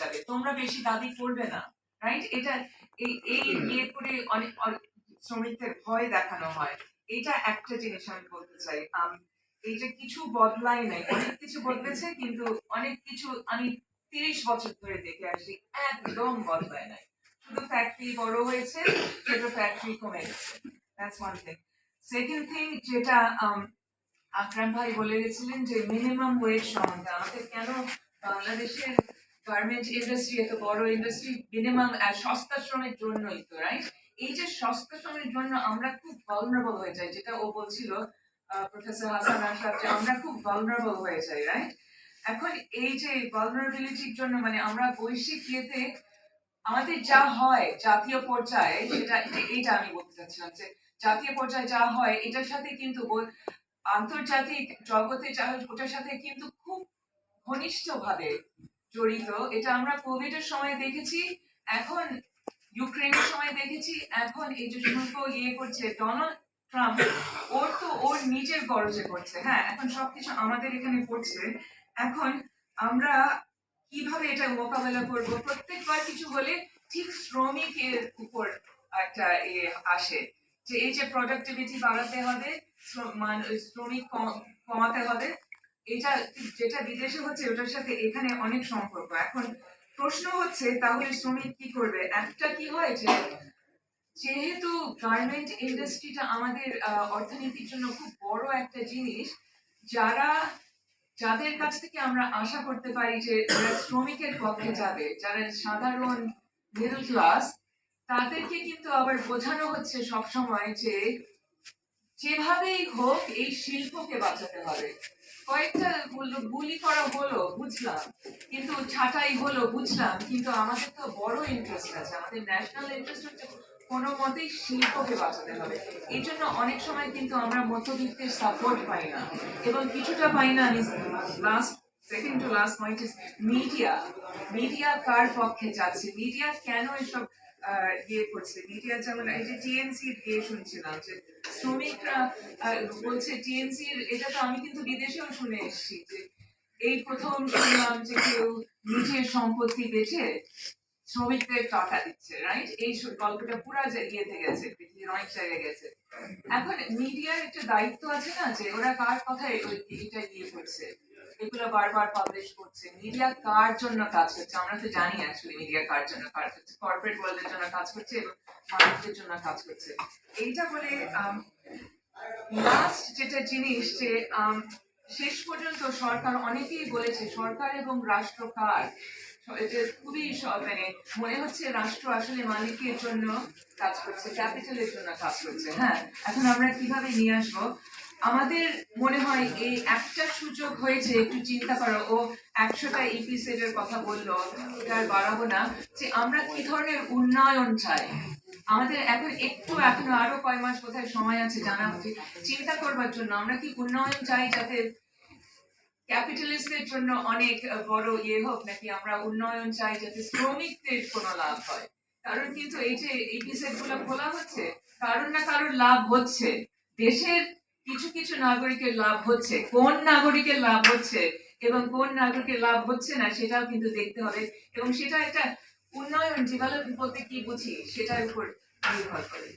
যাবে, তোমরা বেশি দাবি করবে না, রাইট? এটা এই ইয়ে করে অনেক শ্রমিকদের ভয় দেখানো হয়। এটা একটা জিনিস আমি বলতে চাই। এই যে কিছু বদলাই নাই, অনেক কিছু বদলেছে, কিন্তু অনেক কিছু আমি 30 বছর ধরে দেখে আসছি একদম বদলায় নাই। শুধু ফ্যাক্টরি বড় হয়েছে, ছোট ফ্যাক্টরি কমে গেছে। That's one thing. Second thing, যেটা আকরাম ভাই বলে গেছিলেন যে মিনিমাম ওয়েজ সম্বন্ধে, আমাদের কেন বাংলাদেশের গার্মেন্ট ইন্ডাস্ট্রি এত বড় ইন্ডাস্ট্রি, মিনিমাম সস্তা শ্রমের জন্যই তো, রাইট? এই যে সস্তা শ্রমের জন্য আমরা খুব ভালনারেবল হয়ে যাই, যেটা ও বলছিল প্রফেসর হাসান আশরাফ, যে আমরা খুব ভালনারেবল হয়ে যাই, রাইট? এখন এই যে ভালনারেবিলিটির জন্য মানে আমরা বৈশ্বিক ইয়েতে আমাদের যা হয় জাতীয় পর্যায়ে, সেটা এইটা আমি বলতে চাচ্ছিলাম যে জাতীয় পর্যায়ে যা হয় এটার সাথে কিন্তু আন্তর্জাতিক জগতে যা ওটার সাথে কিন্তু খুব ঘনিষ্ঠভাবে জড়িত। এটা আমরা কোভিড এর সময় দেখেছি, এখন ইউক্রেনের সময় দেখেছি, এখন এই যে শুল্ক ইয়ে করছে ডোনাল্ড ট্রাম্প, ওর নিজের গরজে করছে। হ্যাঁ, এখন সবকিছু আমাদের এখানে পড়ছে। এখন আমরা কিভাবে এটা মোকাবেলা করব? প্রত্যেকবার কিছু হলে ঠিক শ্রমিকের উপর একটা আসে যে এই যে প্রোডাক্টিভিটি বাড়াতে হবে, শ্রমিক কমাতে হবে। এটা যেটা বিদেশে হচ্ছে ওটার সাথে এখানে অনেক সম্পর্ক। এখন প্রশ্ন হচ্ছে তাহলে শ্রমিক কি করবে? একটা কি হয় যে যেহেতু গার্মেন্ট ইন্ডাস্ট্রিটা আমাদের অর্থনীতির জন্য খুব বড় একটা জিনিস, যাদের কাছ থেকে আমরা আশা করতে পারি যে ওরা শ্রমিকের পক্ষে যাবে, যারা সাধারণ মিডল ক্লাস, তাদেরকে কিন্তু আবার বোঝানো হচ্ছে সবসময় যে যেভাবেই হোক এই শিল্পকে বাঁচাতে হবে। কয়েকটা গুলি করা হলো বুঝলাম, কিন্তু ছাঁটাই হলো বুঝলাম, কিন্তু আমাদের তো বড় ইন্টারেস্ট আছে, আমাদের ন্যাশনাল ইন্টারেস্ট হচ্ছে কোনো মতেই শিল্পকে বাঁচাতে হবে। এই জন্য অনেক সময় কিন্তু আমরা মধ্যবিত্তের সাপোর্ট পাই না, এবং কিছুটা পাই না। আমি second to last point is media কার পক্ষে যাচ্ছে, মিডিয়া কেন এসব ইয়ে করছে? মিডিয়া যেমন এই যে টিএনসি দিয়ে শুনছিলাম যে শ্রমিকরা বলছে টিএনসির, এটা তো আমি কিন্তু বিদেশেও শুনে এসেছি যে এই প্রথম শুনলাম যে কেউ নিজের সম্পত্তি বেচে শ্রমিকদের টাকা দিচ্ছে, রাইট? এই গল্পটা পুরা ইয়েতে গেছে, পৃথিবীর অনেক জায়গায় গেছে। এখন মিডিয়ার একটা দায়িত্ব আছে না, যে ওরা কার কথায় এটা ইয়ে করছে, এগুলো বারবার পাবলিশ করছে। মিডিয়া কার জন্য কাজ করছে? আমরা তো জানি অ্যাকচুয়ালি মিডিয়া কার জন্য কাজ করছে। কর্পোরেট ওয়ার্ল্ডের জন্য কাজ করছে এবং মানুষদের জন্য কাজ করছে। এইটা বলে লাস্ট যেটা জিনিস, যে শেষ পর্যন্ত সরকার, অনেকেই বলেছে সরকার এবং রাষ্ট্র কার, এটা খুবই মানে মনে হচ্ছে রাষ্ট্র আসলে মালিকের জন্য কাজ করছে, ক্যাপিটালের জন্য কাজ করছে। হ্যাঁ, এখন আমরা কিভাবে নিয়ে আসবো? আমাদের মনে হয় এই একটা সুযোগ হয়েছে, একটু চিন্তা করো। ও 100টা ইপিসেডের কথা বললো, এটা আর বাড়াবো না, যে আমরা কি ধরনের উন্নয়ন চাই। আমাদের এখনো আরো কয় মাস কোথায় সময় আছে জানা হচ্ছে চিন্তা করবার জন্য। আমরা কি উন্নয়ন চাই যাতে ক্যাপিটালিস্টদের জন্য অনেক বড় ইয়ে হোক, নাকি আমরা উন্নয়ন চাই যাতে শ্রমিকদের কোনো লাভ হয়? কারণ কিন্তু এই যে ইপিসেড গুলো খোলা হচ্ছে, কারোর না কারোর লাভ হচ্ছে, দেশের কিছু কিছু নাগরিকের লাভ হচ্ছে। কোন নাগরিকের লাভ হচ্ছে এবং কোন নাগরিকের লাভ হচ্ছে না সেটাও কিন্তু দেখতে হবে, এবং সেটা একটা উন্নয়ন, ডেভেলপমেন্ট বলতে কি বুঝি সেটার উপর নির্ভর করে।